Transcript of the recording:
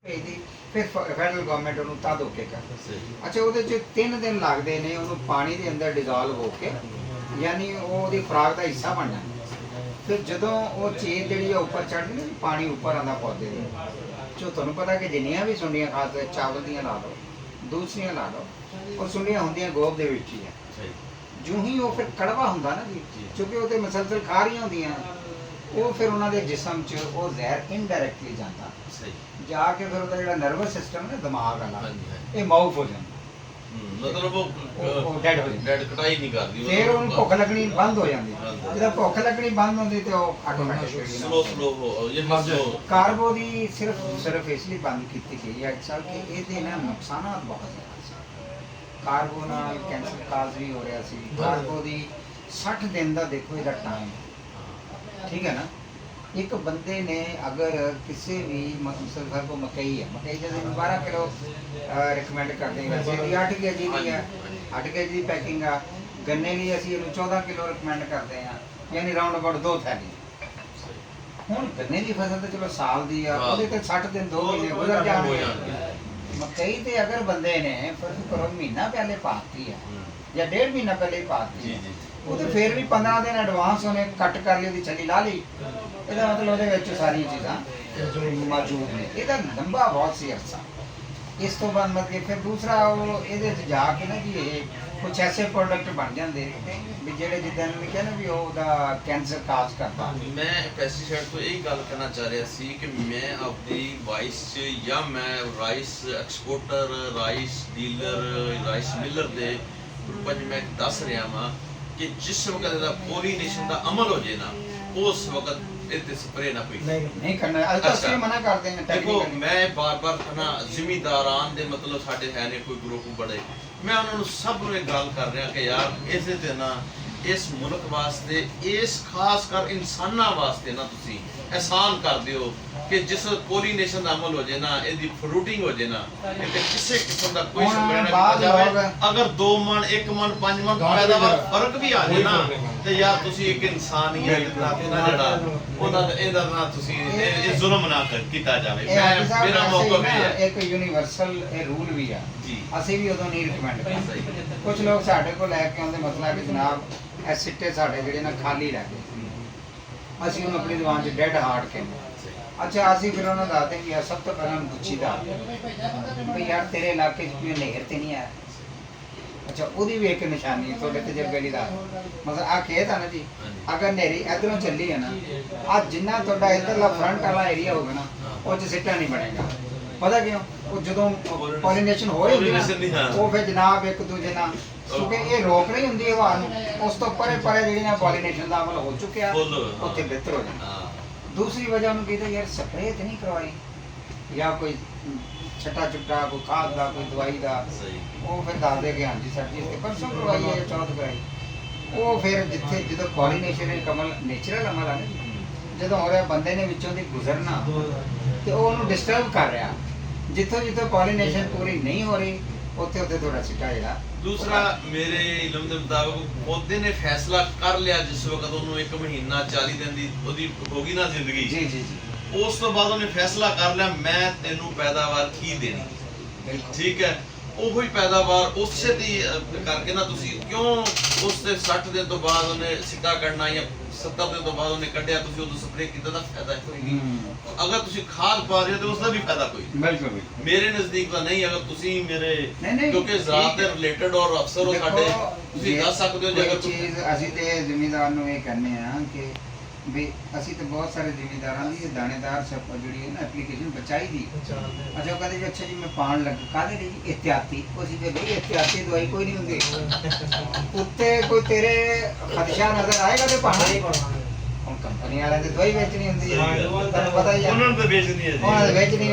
ਭੇਜਦੀ ਫਿਰ federal government ਉਹਨੂੰ ਤਦ ਓਕੇ ਕਰਦੀ। ਅੱਛਾ, ਉਹਦੇ 'ਚ 3 ਦਿਨ ਲੱਗਦੇ ਨੇ ਉਹਨੂੰ ਪਾਣੀ ਦੇ ਅੰਦਰ ਡਿਜ਼ੋਲਵ ਹੋ ਕੇ, ਯਾਨੀ ਉਹ ਉਹਦੀ ਖੁਰਾਕ ਦਾ ਹਿੱਸਾ ਬਣ ਜਾਂਦਾ। ਫਿਰ ਜਦੋਂ ਉਹ ਚੀਜ਼ ਜਿਹੜੀ ਆ ਉੱਪਰ ਚੜ੍ਹਦੀ ਨਾ, ਪਾਣੀ ਉੱਪਰ ਆਉਂਦਾ ਪੌਦੇ ਦੇ, ਜੋ ਤੁਹਾਨੂੰ ਪਤਾ ਕਿ ਜਿੰਨੀਆਂ ਵੀ ਸੁੰਡੀਆਂ ਖਾਸ ਚਾਵਲ ਦੀਆਂ ਲਾ ਲਓ, ਦੂਸਰੀਆਂ ਲਾ ਲਓ, ਉਹ ਸੁੰਡੀਆਂ ਹੁੰਦੀਆਂ ਗੋਭ ਦੇ ਵਿੱਚ ਹੀ ਆ। ਜਿਉਂ ਹੀ ਉਹ ਫਿਰ ਕੜਵਾ ਹੁੰਦਾ ਨਾ ਜੀ, ਕਿਉਂਕਿ ਉਹ ਤੇ ਮਸਲਸਲ ਖਾ ਰਹੀਆਂ ਹੁੰਦੀਆਂ, ਉਹ ਫਿਰ ਉਹਨਾਂ ਦੇ ਜਿਸਮ 'ਚ ਉਹ ਜ਼ਹਿਰ ਇਨਡਾਇਰੈਕਟਲੀ ਜਾਂਦਾ, ਜਾ ਕੇ ਫਿਰ ਉਹਦਾ ਜਿਹੜਾ ਨਰਵਸ ਸਿਸਟਮ ਹੈ ਦਿਮਾਗ ਵਾਲਾ, ਇਹ ਮਾਊਫ ਹੋ ਜਾਂਦਾ, ਮਤਲਬ ਉਹ ਡੈਡ ਹੋ ਜਾਂਦਾ, ਡੈਡ ਕਟਾਈ ਨਹੀਂ ਕਰਦੀ, ਫਿਰ ਉਹਨੂੰ ਭੁੱਖ ਲੱਗਣੀ ਬੰਦ ਹੋ ਜਾਂਦੀ। ਜਦੋਂ ਭੁੱਖ ਲੱਗਣੀ ਬੰਦ ਹੁੰਦੀ ਤੇ ਉਹ ਆਟੋਮੈਟਿਕ ਸਲੋ ਕਾਰਬੋ ਦੀ ਸਿਰਫ ਇਸ ਲਈ ਬੰਦ ਕੀਤੀ ਗਈ ਹੈ ਅਕਸਰ ਕਿ ਇਹਦੇ ਨਾਲ ਨੁਕਸਾਨਾਤ ਬਹੁਤ ਜ਼ਿਆਦਾ ਸੀ। ਕਾਰਬੋ ਨਾਲ ਕੈਂਸਰ ਕਾਜ਼ ਵੀ ਹੋ ਰਿਹਾ ਸੀ। ਕਾਰਬੋ ਦੀ 60 ਦਿਨ ਦਾ ਦੇਖੋ ਇਹਦਾ ਟਾਈਮ, ਠੀਕ ਹੈ ਨਾ। ਇੱਕ ਬੰਦੇ ਨੇ ਅਗਰ ਕਿਸੇ ਵੀ ਮੁਸਲਮਾਨ को मकई है, मकई जैसे 12 किलो रिकमेंड करते हैं, वैसे भी 8 kg ਦੀ ਹੈ, 8 kg ਦੀ ਪੈਕਿੰਗ ਆ। ਗੰਨੇ ਦੀ ਅਸੀਂ ਇਹਨੂੰ 14 ਕਿਲੋ ਰਿਕਮੈਂਡ ਕਰਦੇ ਆ, ਯਾਨੀ ਰਾਉਂਡ ਅਬਾਊਟ 2 ਥੈਲੀ। ਹੁਣ ਗੰਨੇ ਦੀ ਫਸਲ ਤਾਂ ਚਲੋ ਸਾਲ ਦੀ ਆ, ਉਹਦੇ ਤੇ 60 ਦਿਨ 2 ਮਹੀਨੇ ਗੁਜ਼ਰ ਜਾਣਗੇ। ਮਕਈ ਤੇ ਅਗਰ ਬੰਦੇ ਨੇ ਫਰਜ਼ ਕਰੋ ਮਹੀਨਾ ਪਹਿਲੇ ਪਾਤੀ ਆ ਜਾਂ 1.5 ਮਹੀਨਾ ਪਹਿਲੇ ਪਾਤੀ, ਉਹ ਤੇ ਫਿਰ ਵੀ 15 ਦਿਨ ਐਡਵਾਂਸ ਉਹਨੇ ਕੱਟ ਕਰ ਲਈ, ਉਹਦੀ ਛੱਲੀ ਲਾ ਲਈ। ਇਹਦਾ ਮਤਲਬ ਉਹਦੇ ਵਿੱਚ ਸਾਰੀਆਂ ਚੀਜ਼ਾਂ ਮੌਜੂਦ ਨੇ। ਇਹਦਾ ਲੰਬਾ ਬਹੁਤ ਸੀ ਅਰਸਾ। ਇਸ ਤੋਂ ਬਾਅਦ ਮਤਲਬ ਫਿਰ ਦੂਸਰਾ ਉਹ ਇਹਦੇ 'ਚ ਜਾ ਕੇ ਨਾ ਜੀ ਇਹ ਕੁਛ ਐਸੇ ਪ੍ਰੋਡਕਟ ਬਣ ਜਾਂਦੇ ਵੀ ਜਿਹੜੇ ਜਿੱਦਾਂ ਨੇ ਕਿਹਾ ਨਾ ਵੀ ਉਹਦਾ ਕੈਂਸਰ ਕਾਜ਼ ਕਰਦਾ। ਮੈਂ ਪੈਸਟੀਸਾਈਡ ਤੋਂ ਇਹ ਗੱਲ ਕਹਿਣਾ ਚਾਹ ਰਿਹਾ ਸੀ ਕਿ ਮੈਂ ਆਪਣੀ ਵਾਇਸ 'ਚ ਜਾਂ ਮੈਂ rice exporter, rice dealer, rice miller ਦੇ ਰੂਪਾਂ 'ਚ ਮੈਂ ਦੱਸ ਰਿਹਾ ਵਾਂ ਕਿ ਜਿਸ ਵਕਤ ਇਹਦਾ ਪੋਲੀਨੇਸ਼ਨ ਦਾ ਅਮਲ ਹੋ ਜੇ ਨਾ, ਉਸ ਵਕਤ ਇਹਦੇ ਸਪਰੇ ਨਾ ਕੋਈ ਨਹੀਂ ਕਰਨਾ। ਅਸੀਂ ਮਨਾ ਕਰਦੇ ਹਾਂ। ਦੇਖੋ ਮੈਂ ਬਾਰ-ਬਾਰ ਨਾ ਜ਼ਿਮੀਂਦਾਰਾਂ ਦੇ ਮਤਲਬ ਸਾਡੇ ਹੈ ਨੇ ਕੋਈ ਗਰੁੱਪ ਬੜੇ, ਮੈਂ ਉਹਨਾਂ ਨੂੰ ਸਭ ਨੂੰ ਇਹ ਗੱਲ ਕਰ ਰਿਹਾ ਕਿ ਯਾਰ ਇਸੇ ਤੇ ਨਾ ਇਸ ਮੁਲਕ ਵਾਸਤੇ, ਇਸ ਖਾਸ ਕਰ ਇਨਸਾਨਾਂ ਵਾਸਤੇ ਨਾ ਤੁਸੀਂ ਅਹਿਸਾਨ ਕਰ ਦਿਓ ਕਿ ਜਿਸ ਪੋਲੀਨੇਸ਼ਨ ਦਾ ਅਮਲ ਹੋ ਜੇ ਨਾ, ਇਹਦੀ ਫਰੂਟਿੰਗ ਹੋ ਜੇ ਨਾ, ਇਹਦੇ ਕਿਸੇ ਕਿਸਮ ਦਾ ਕੋਈ ਸਪਰੇ ਨਾ ਕੀਤਾ ਜਾਵੇ। ਅਗਰ 2 ਮਣ 1 ਮਣ 5 ਮਣ ਪੈਦਾਵਾਰ ਫਰਕ ਵੀ ਆ ਜੇ ਨਾ, ਤੇ ਯਾਰ ਤੁਸੀਂ ਇੱਕ ਇਨਸਾਨੀਅਤ ਦਾ ਜਿਹੜਾ ਉਹਨਾਂ ਦਾ ਇਹਦਾ ਨਾ ਤੁਸੀਂ ਇਹ ਜ਼ੁਲਮ ਨਾ ਕੀਤਾ ਜਾਵੇ। ਮੈਂ ਮੇਰਾ ਮੌਕਾ ਵੀ ਹੈ ਇੱਕ ਯੂਨੀਵਰਸਲ ਇਹ ਰੂਲ ਵੀ ਆ ਜੀ, ਅਸੀਂ ਵੀ ਉਦੋਂ ਨਹੀਂ ਰਿਕਮੈਂਡ ਕਰਦੇ। ਕੁਝ ਲੋਕ ਸਾਡੇ ਕੋਲ ਲੈ ਕੇ ਆਉਂਦੇ ਮਸਲਾ ਕਿ ਜਨਾਬ ਇਹ ਸਿੱਟੇ ਸਾਡੇ ਜਿਹੜੇ ਨਾ ਖਾਲੀ ਰਹਿ ਗਏ, ਅਸੀਂ ਉਹਨੂੰ ਆਪਣੀ ਜ਼ੁਬਾਨ 'ਚ ਡੈਡ ਹਾਰਟ ਕਹਿੰਦੇ। ਅੱਛਾ, ਅਸੀਂ ਫਿਰ ਉਹਨਾਂ ਦੱਸਦੇ ਕਿ ਸਭ ਤੋਂ ਪਹਿਲਾਂ ਪੁੱਛੀਦਾ ਵੀ ਯਾਰ ਤੇਰੇ ਇਲਾਕੇ 'ਚ ਕੋਈ ਨਹਿਰ ਤੇ ਨਹੀਂ ਆਇਆ। ਅੱਛਾ, ਉਹਦੀ ਵੀ ਇੱਕ ਨਿਸ਼ਾਨੀ ਤੁਹਾਡੇ ਤਜਰਬੇ ਦੀ ਦਾ ਮਤਲਬ ਆ ਖੇਤ ਆ ਨਾ ਜੀ, ਅਗਰ ਨਹਿਰੀ ਇਧਰੋਂ ਚੱਲੀ ਹੈ ਨਾ, ਆ ਜਿੰਨਾ ਤੁਹਾਡਾ ਇਧਰਲਾ ਫਰੰਟ ਵਾਲਾ ਏਰੀਆ ਹੋਗਾ ਨਾ, ਉਹ 'ਚ ਸਿੱਟਾ ਨਹੀਂ ਬਣੇਗਾ। ਪਤਾ ਕਿਉਂ? ਉਹ ਜਦੋਂ ਪੋਲੀਨੇਸ਼ਨ ਹੋ ਰਹੀ ਹੁੰਦੀ ਨਾ, ਉਹ ਫਿਰ ਜਨਾਬ ਇੱਕ ਦੂਜੇ ਨਾਲ, ਕਿਉਂਕਿ ਇਹ ਰੋਕ ਰਹੀ ਹੁੰਦੀ ਹੈ ਹਵਾ ਨੂੰ, ਉਸ ਤੋਂ ਪਰੇ ਜਿਹੜੀ ਨਾ ਪੋਲੀਨੇਸ਼ਨ ਦਾ ਅਮਲ ਹੋ ਚੁੱਕਿਆ, ਉੱਥੇ ਬਿਹਤਰ ਹੋ ਜਾਂਦਾ। ਦੂਸਰੀ ਵਜ੍ਹਾ ਉਹਨੂੰ ਕਹਿੰਦੇ ਯਾਰ ਸਪਰੇਅ ਤੇ ਨਹੀਂ ਕਰਵਾਈ, ਜਾਂ ਕੋਈ ਛੱਟਾ ਚੁੱਟਾ ਕੋਈ ਖਾਦ ਦਾ ਕੋਈ ਦਵਾਈ ਦਾ, ਉਹ ਫਿਰ ਦੱਸਦੇ ਕਿ ਹਾਂਜੀ ਸਰ ਜੀ ਤੇ ਪਰਸੋਂ ਕਰਵਾਈ ਹੈ ਜਾਂ ਚੌਥ ਕਰਾਈ। ਉਹ ਫਿਰ ਜਿੱਥੇ ਜਦੋਂ ਪੋਲੀਨੇਸ਼ਨ ਇੱਕ ਅਮਲ ਨੇਚਰਲ ਅਮਲ ਆ ਨਾ, ਜਦੋਂ ਹੋ ਰਿਹਾ ਬੰਦੇ ਨੇ ਵਿੱਚੋਂ ਦੀ ਗੁਜ਼ਰਨਾ, ਤੇ ਉਹ ਉਹਨੂੰ ਡਿਸਟਰਬ ਕਰ ਰਿਹਾ। ਜਿੱਥੋਂ ਜਿੱਥੋਂ ਪੋਲੀਨੇਸ਼ਨ ਪੂਰੀ ਨਹੀਂ ਹੋ ਰਹੀ, ਉੱਥੇ ਉੱਥੇ ਥੋੜਾ ਸਿੱਟਾ ਜਿਹੜਾ। ਦੂਸਰਾ ਮੇਰੇ ਇਲਮ ਦੇ ਮੁਤਾਬਕ ਪੌਦੇ ਨੇ ਫੈਸਲਾ ਕਰ ਲਿਆ ਜਿਸ ਵਕਤ ਉਹਨੂੰ 1 ਮਹੀਨਾ 40 ਦਿਨ ਦੀ ਉਹਦੀ ਹੋ ਗਈ ਨਾ ਜ਼ਿੰਦਗੀ, ਜੀ ਜੀ ਜੀ, ਉਸ ਤੋਂ ਬਾਅਦ ਉਹਨੇ ਫੈਸਲਾ ਕਰ ਲਿਆ ਮੈਂ ਤੈਨੂੰ ਪੈਦਾਵਾਰ ਕੀ ਦੇਣੀ, ਠੀਕ ਹੈ। ਉਹੋ ਹੀ ਪੈਦਾਵਾਰ ਉਸੇ ਦੀ ਕਰਕੇ ਨਾ ਤੁਸੀਂ ਕਿਉਂ ਉਸ ਤੇ 60 ਦਿਨ ਤੋਂ ਬਾਅਦ ਉਹਨੇ ਸਿੱਟਾ ਕੱਢਣਾ ਜਾਂ 70 ਦਿਨ ਤੋਂ ਬਾਅਦ ਉਹਨੇ ਕੱਢਿਆ, ਤੁਸੀਂ ਉਦੋਂ ਸਪਰੇਅ ਕੀਤਾ ਦਾ ਫਾਇਦਾ ਕੋਈ ਨਹੀਂ। ਅਗਰ ਤੁਸੀਂ ਖਾਦ ਪਾ ਰਹੇ ਹੋ ਤੇ ਉਸ ਦਾ ਵੀ ਫਾਇਦਾ ਕੋਈ ਬਿਲਕੁਲ। ਮੇਰੇ ਨਜ਼ਦੀਕ ਤਾਂ ਨਹੀਂ। ਅਗਰ ਤੁਸੀਂ ਮੇਰੇ ਨਹੀਂ, ਕਿਉਂਕਿ ਜ਼ਰਾਅਤ ਦੇ ਰਿਲੇਟਡ ਔਰ ਅਫਸਰ ਹੋ ਸਾਡੇ, ਤੁਸੀਂ ਦੱਸ ਸਕਦੇ ਹੋ। ਜੇਕਰ ਚੀਜ਼ ਅਸੀਂ ਤੇ ਜ਼ਿਮੀਂਦਾਰ ਨੂੰ ਇਹ ਕਹਿੰਦੇ ਆ ਕਿ ਵੀ ਅਸੀਂ ਤੇ ਬਹੁਤ ਸਾਰੇ ਜ਼ਿਮੀਂਦਾਰਾਂ ਦੀ ਦਾਣੇਦਾਰ ਸਭ ਜਿਹੜੀ ਹੈ ਨਾ ਐਪਲੀਕੇਸ਼ਨ ਬਚਾਈ ਦੀ। ਅੱਛਾ, ਉਹ ਕਹਿੰਦੇ ਜੀ ਅੱਛਾ ਜੀ ਮੈਂ ਪਾਣ ਲੱਗ ਕਾਹਦੇ ਲਈ ਇਹਤਿਆਤੀ, ਅਸੀਂ ਤੇ ਬਈ ਇਹਤਿਆਤੀ ਦਵਾਈ ਕੋਈ ਨਹੀਂ ਹੁੰਦੀ, ਉੱਤੇ ਕੋਈ ਤੇਰੇ ਖਦਸ਼ਾ ਨਜ਼ਰ ਆਏਗਾ ਤੇ ਪਾਣਾ ਹੀ ਪਾਣਾ। ਹੁਣ ਕੰਪਨੀ ਵਾਲਿਆਂ ਦੀ ਦਵਾਈ ਵੇਚਣੀ ਹੁੰਦੀ ਹੈ, ਤੁਹਾਨੂੰ ਪਤਾ ਹੀ ਹੈ, ਉਹਨਾਂ ਨੂੰ ਤਾਂ ਵੇਚਣੀ ਹੈ ਜੀ, ਉਹਨਾਂ ਨੇ ਵੇਚਣੀ